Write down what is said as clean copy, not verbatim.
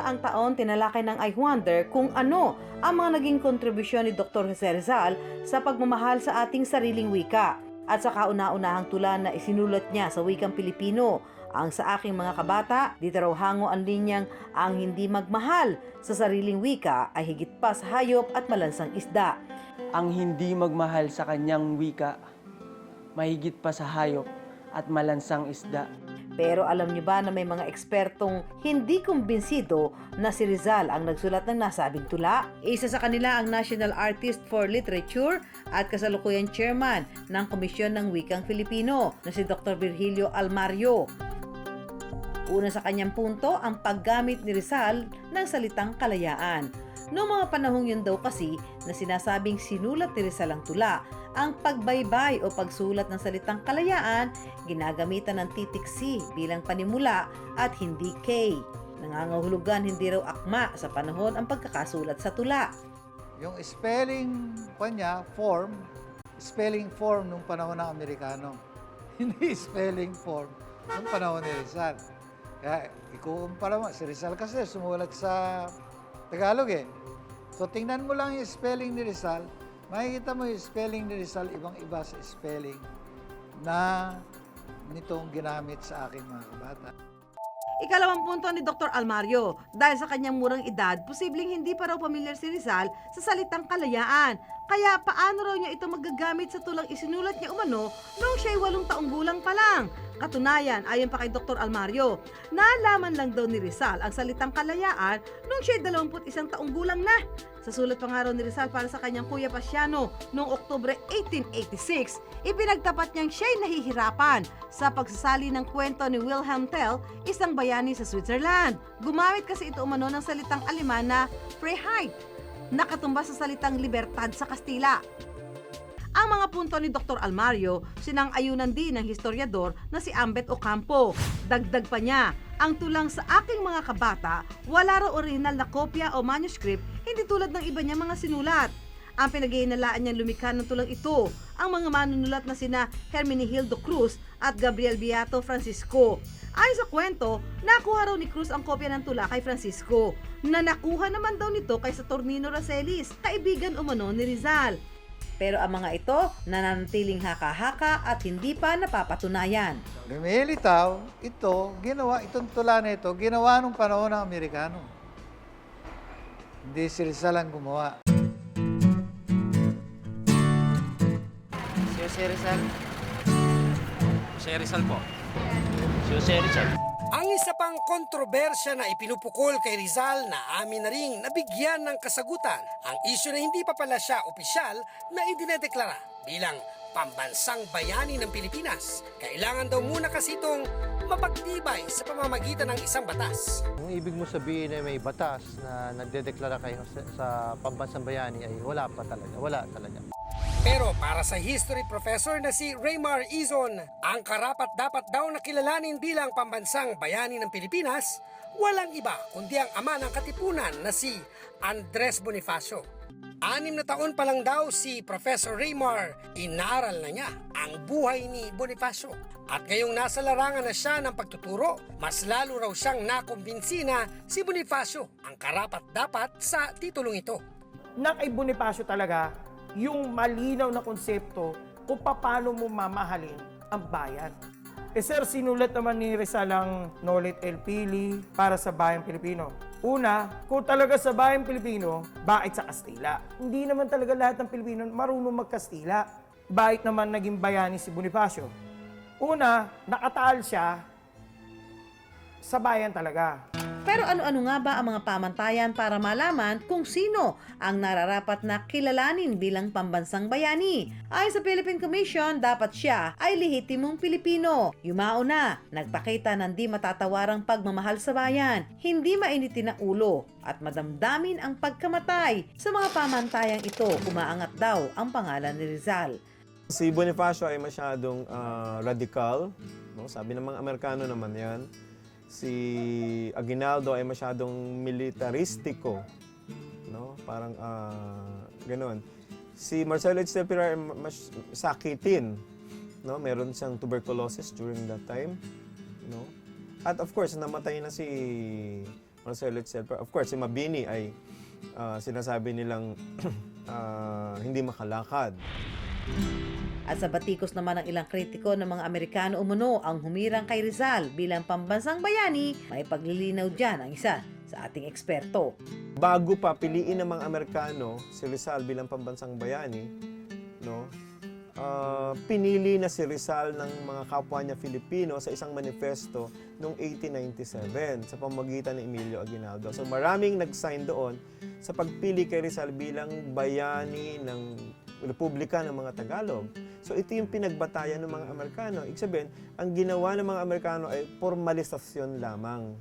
nakaraang taon, tinalakay ng I Wonder kung ano ang mga naging kontribusyon ni Dr. Jose Rizal sa pagmamahal sa ating sariling wika at sa kauna-unahang tula na isinulat niya sa wikang Pilipino. Ang sa aking mga kabata, dito raw hango ang linyang ang hindi magmahal sa sariling wika ay higit pa sa hayop at malansang isda. Ang hindi magmahal sa kanyang wika, mahigit pa sa hayop at malansang isda. Pero alam niyo ba na may mga ekspertong hindi kumbinsido na si Rizal ang nagsulat ng nasabing tula? Isa sa kanila ang National Artist for Literature at kasalukuyang chairman ng Komisyon ng Wikang Filipino na si Dr. Virgilio Almario. Una sa kanyang punto ang paggamit ni Rizal ng salitang kalayaan. Noong mga panahong yun daw kasi na sinasabing sinulat ni Rizal ang tula, ang pagbaybay o pagsulat ng salitang kalayaan, ginagamitan ng titik C bilang panimula at hindi K. Nangangahulugan hindi raw akma sa panahon ang pagkakasulat sa tula. Yung spelling form nung panahon ng Amerikano. Hindi spelling form nung panahon ni Rizal. Kaya ikukumpara mo, si Rizal kasi sumulat sa Tagalog eh. So tingnan mo lang yung spelling ni Rizal, makikita mo yung spelling ni Rizal, ibang-iba sa spelling na nitong ginamit sa aking mga kabata. Ikalawang punto ni Dr. Almario, dahil sa kanyang murang edad, posibleng hindi pa raw pamilyar si Rizal sa salitang kalayaan. Kaya paano raw niya ito magagamit sa tulang isinulat niya umano noong siya'y 8 taong gulang pa lang? Katunayan, ayon pa kay Dr. Almario, nalaman lang daw ni Rizal ang salitang kalayaan noong siya'y 21 taong gulang na. Sa sulat pa nga raw ni Rizal para sa kanyang kuya Pasiano noong Oktubre 1886, ipinagtapat niyang siya'y nahihirapan sa pagsasali ng kwento ni Wilhelm Tell, isang bayani sa Switzerland. Gumamit kasi ito umano ng salitang Aleman na Freiheit, nakatumba sa salitang libertad sa Kastila. Ang mga punto ni Dr. Almario, sinang-ayunan din ng historiador na si Ambet Ocampo. Dagdag pa niya, ang tulang sa aking mga kabata, wala raw original na kopya o manuscript, hindi tulad ng iba niya mga sinulat. Ang pinag-iinalaan niyang lumikha ng tulang ito, ang mga manunulat na sina Hermenegildo Cruz at Gabriel Beato Francisco. Ayon sa kwento, nakuha raw ni Cruz ang kopya ng tula kay Francisco, na nakuha naman daw nito kay Saturnino Racelis, kaibigan umano ni Rizal. Pero ang mga ito nananatiling haka-haka at hindi pa napapatunayan. Lumilitaw, itong tula na ito, ginawa nung panahon ng Amerikano. Hindi si Rizal ang gumawa. Si Jose Rizal? Jose Rizal po. Si Jose Rizal. Ang isa pang kontrobersya na ipinupukol kay Rizal na amin na ring nabigyan ng kasagutan, ang isyu na hindi pa pala siya opisyal na idinedeklara bilang pambansang bayani ng Pilipinas. Kailangan daw muna kasi itong mapagtibay sa pamamagitan ng isang batas. Kung ibig mo sabihin ay may batas na nagdedeklara kayo sa pambansang bayani ay wala talaga. Pero para sa history professor na si Raymar Izon, ang karapat-dapat daw na kilalanin bilang pambansang bayani ng Pilipinas, walang iba kundi ang ama ng katipunan na si Andres Bonifacio. 6 na taon pa lang daw si Professor Raymar, inaral na niya ang buhay ni Bonifacio. At ngayong nasa larangan na siya ng pagtuturo, mas lalo raw siyang nakumbinsi na si Bonifacio ang karapat-dapat sa titulong ito. Na kay Bonifacio talaga, yung malinaw na konsepto kung paano mo mamahalin ang bayan. Sir, sinulat naman ni Rizal ang Nolet El Pili para sa bayang Pilipino. Una, kung talaga sa bayang Pilipino, bakit sa Kastila? Hindi naman talaga lahat ng Pilipino marunong magkastila. Bakit naman naging bayani si Bonifacio? Una, nakataal siya sa bayan talaga. Pero ano-ano nga ba ang mga pamantayan para malaman kung sino ang nararapat na kilalanin bilang pambansang bayani? Ayon sa Philippine Commission, dapat siya ay lehitimong Pilipino. Yumao na, nagpakita ng di matatawarang pagmamahal sa bayan, hindi mainitin ang ulo, at madamdamin ang pagkamatay. Sa mga pamantayang ito, umaangat daw ang pangalan ni Rizal. Si Bonifacio ay masyadong radical, no? Sabi ng mga Amerikano naman yan. Si Aguinaldo ay masyadong militaristiko, no? Parang ganoon. Si Marcelo H. Del Pilar ay sakitin, no? Meron siyang tuberculosis during that time, no? At of course, namatay na si Marcelo itself. Of course, si Mabini ay sinasabi nilang hindi makalakad. At sa batikos naman ng ilang kritiko ng mga Amerikano umano ang humirang kay Rizal bilang pambansang bayani, may paglilinaw dyan ang isa sa ating eksperto. Bago pa piliin ng mga Amerikano si Rizal bilang pambansang bayani, no? Pinili na si Rizal ng mga kapwa niya Filipino sa isang manifesto noong 1897 sa pamamagitan ni Emilio Aguinaldo. So maraming nag-sign doon sa pagpili kay Rizal bilang bayani ng Republika ng mga Tagalog. So ito yung pinagbatayan ng mga Amerikano. Ibig sabihin, ang ginawa ng mga Amerikano ay formalisasyon lamang.